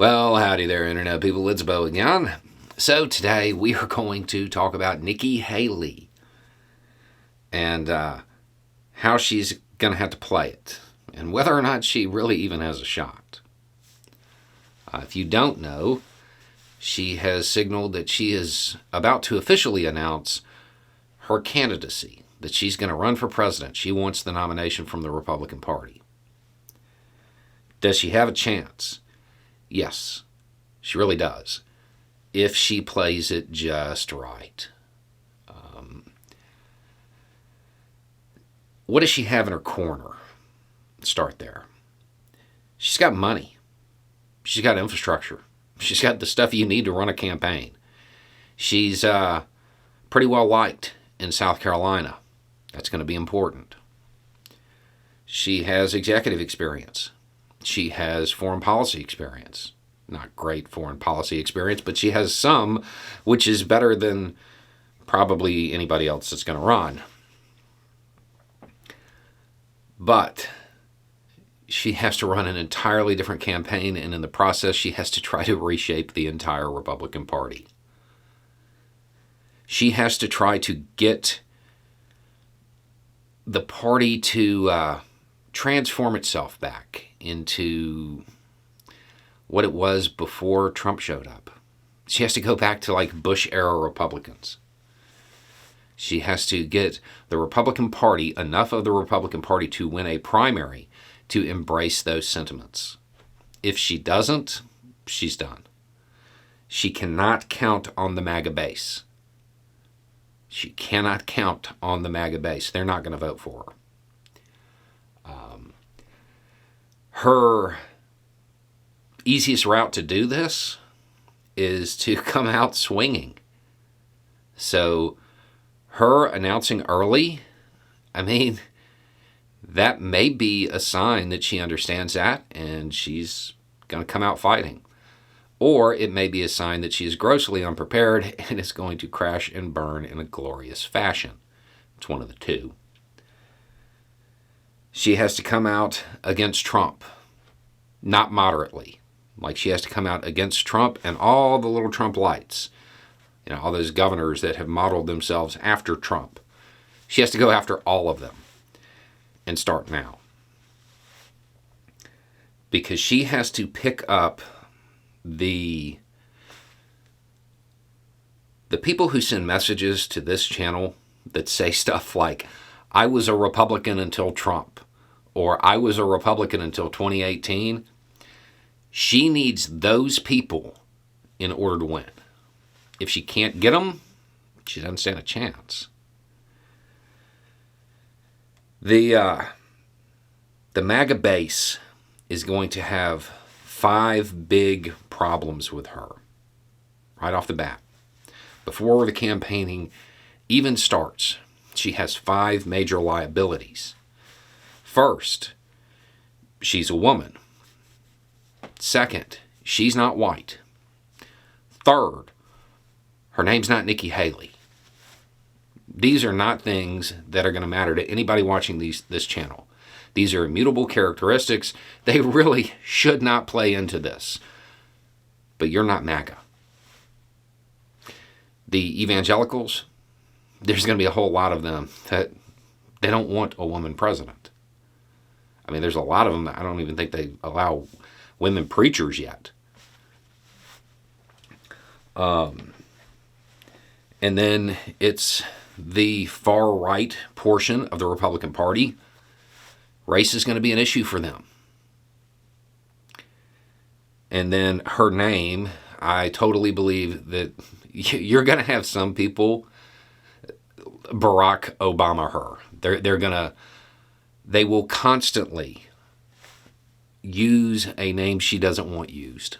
Well, howdy there, Internet people. It's Bo again. So today we are going to talk about Nikki Haley and how she's going to have to play it and whether or not she really even has a shot. If you don't know, she has signaled that she is about to officially announce her candidacy, that she's going to run for president. She wants the nomination from the Republican Party. Does she have a chance? Yes, she really does, if she plays it just right. What does she have in her corner? Start there. She's got money. She's got infrastructure. She's got the stuff you need to run a campaign. She's pretty well liked in South Carolina. That's going to be important. She has executive experience. She has foreign policy experience. Not great foreign policy experience, but she has some, which is better than probably anybody else that's going to run. But she has to run an entirely different campaign, and in the process, she has to try to reshape the entire Republican Party. She has to try to get the party to transform itself back into what it was before Trump showed up. She has to go back to like Bush-era Republicans. She has to get the Republican Party, enough of the Republican Party to win a primary to embrace those sentiments. If she doesn't, she's done. She cannot count on the MAGA base. She cannot count on the MAGA base. They're not going to vote for her. Her easiest route to do this is to come out swinging. So her announcing early, that may be a sign that she understands that and she's going to come out fighting. Or it may be a sign that she is grossly unprepared and is going to crash and burn in a glorious fashion. It's one of the two. She has to come out against Trump, not moderately. Like she has to come out against Trump and all the little Trump lights. All those governors that have modeled themselves after Trump. She has to go after all of them and start now. Because she has to pick up the people who send messages to this channel that say stuff like, I was a Republican until Trump, or I was a Republican until 2018. She needs those people in order to win. If she can't get them, she doesn't stand a chance. The MAGA base is going to have 5 big problems with her right off the bat. Before the campaigning even starts, she has 5 major liabilities. First, she's a woman. Second, she's not white. Third, her name's not Nikki Haley. These are not things that are going to matter to anybody watching this channel. These are immutable characteristics. They really should not play into this. But you're not MAGA. The evangelicals, there's going to be a whole lot of them that they don't want a woman president. There's a lot of them that I don't even think they allow women preachers yet. And then it's the far right portion of the Republican Party. Race is going to be an issue for them. And then her name, I totally believe that you're going to have some people Barack Obama her. They will constantly use a name she doesn't want used.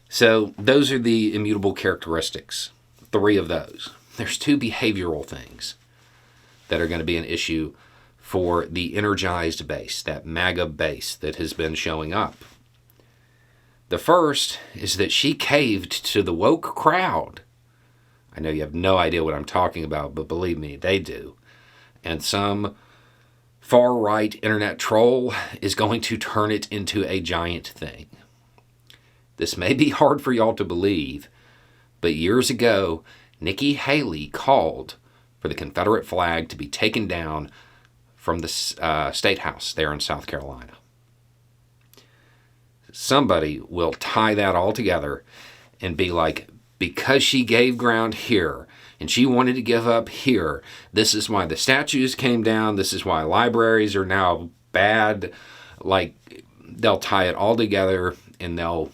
So those are the immutable characteristics. 3 of those. There's 2 behavioral things that are going to be an issue for the energized base, that MAGA base that has been showing up. The first is that she caved to the woke crowd. I know you have no idea what I'm talking about, but believe me, they do. And some far-right internet troll is going to turn it into a giant thing. This may be hard for y'all to believe, but years ago, Nikki Haley called for the Confederate flag to be taken down from the State House there in South Carolina. Somebody will tie that all together and be like, because she gave ground here and she wanted to give up here, this is why the statues came down, this is why libraries are now bad. Like, they'll tie it all together and they'll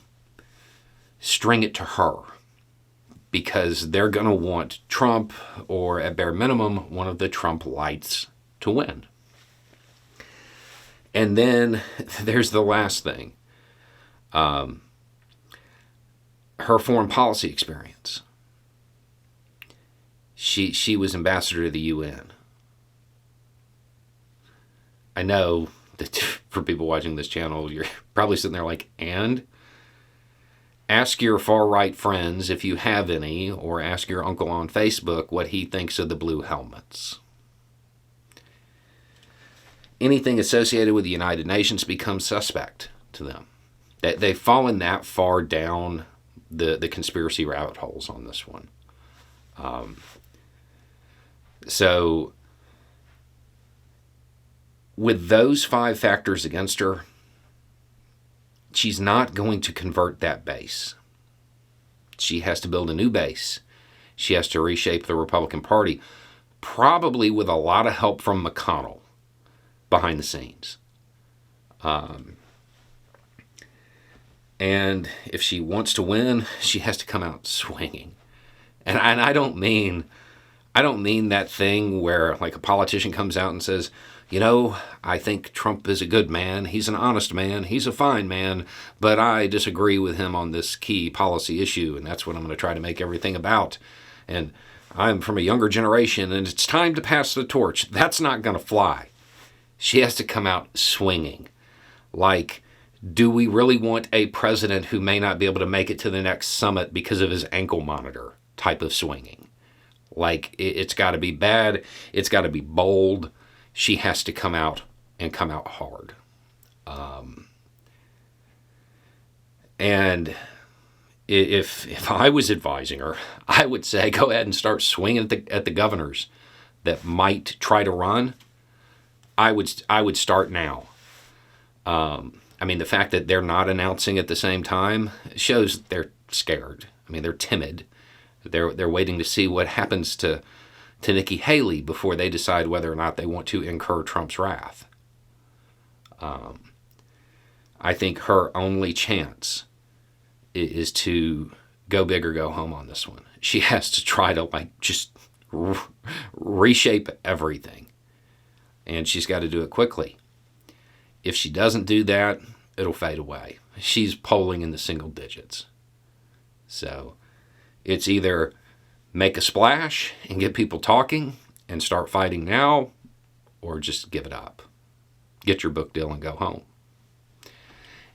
string it to her because they're going to want Trump, or at bare minimum, one of the Trump lights to win. And then there's the last thing. Her foreign policy experience. She was ambassador to the UN. I know that for people watching this channel, you're probably sitting there like, and? Ask your far-right friends, if you have any, or ask your uncle on Facebook what he thinks of the blue helmets. Anything associated with the United Nations becomes suspect to them. They've fallen that far down the conspiracy rabbit holes on this one. So with those 5 factors against her, she's not going to convert that base. She has to build a new base. She has to reshape the Republican Party, probably with a lot of help from McConnell behind the scenes. And if she wants to win, she has to come out swinging. And I don't mean that thing where like a politician comes out and says, you know, I think Trump is a good man. He's an honest man. He's a fine man. But I disagree with him on this key policy issue, and that's what I'm going to try to make everything about. And I'm from a younger generation, and it's time to pass the torch. That's not going to fly. She has to come out swinging. Like, do we really want a president who may not be able to make it to the next summit because of his ankle monitor type of swinging? Like, it's got to be bad. It's got to be bold. She has to come out and come out hard. And if I was advising her, I would say go ahead and start swinging at the governors that might try to run. I would start now. I mean, the fact that they're not announcing at the same time shows they're scared. I mean, they're timid. They're waiting to see what happens to Nikki Haley before they decide whether or not they want to incur Trump's wrath. I think her only chance is to go big or go home on this one. She has to try to just reshape everything. And she's got to do it quickly. If she doesn't do that, it'll fade away. She's polling in the single digits. So it's either make a splash and get people talking and start fighting now, or just give it up. Get your book deal and go home.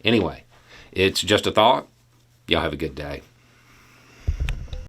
Anyway, it's just a thought. Y'all have a good day.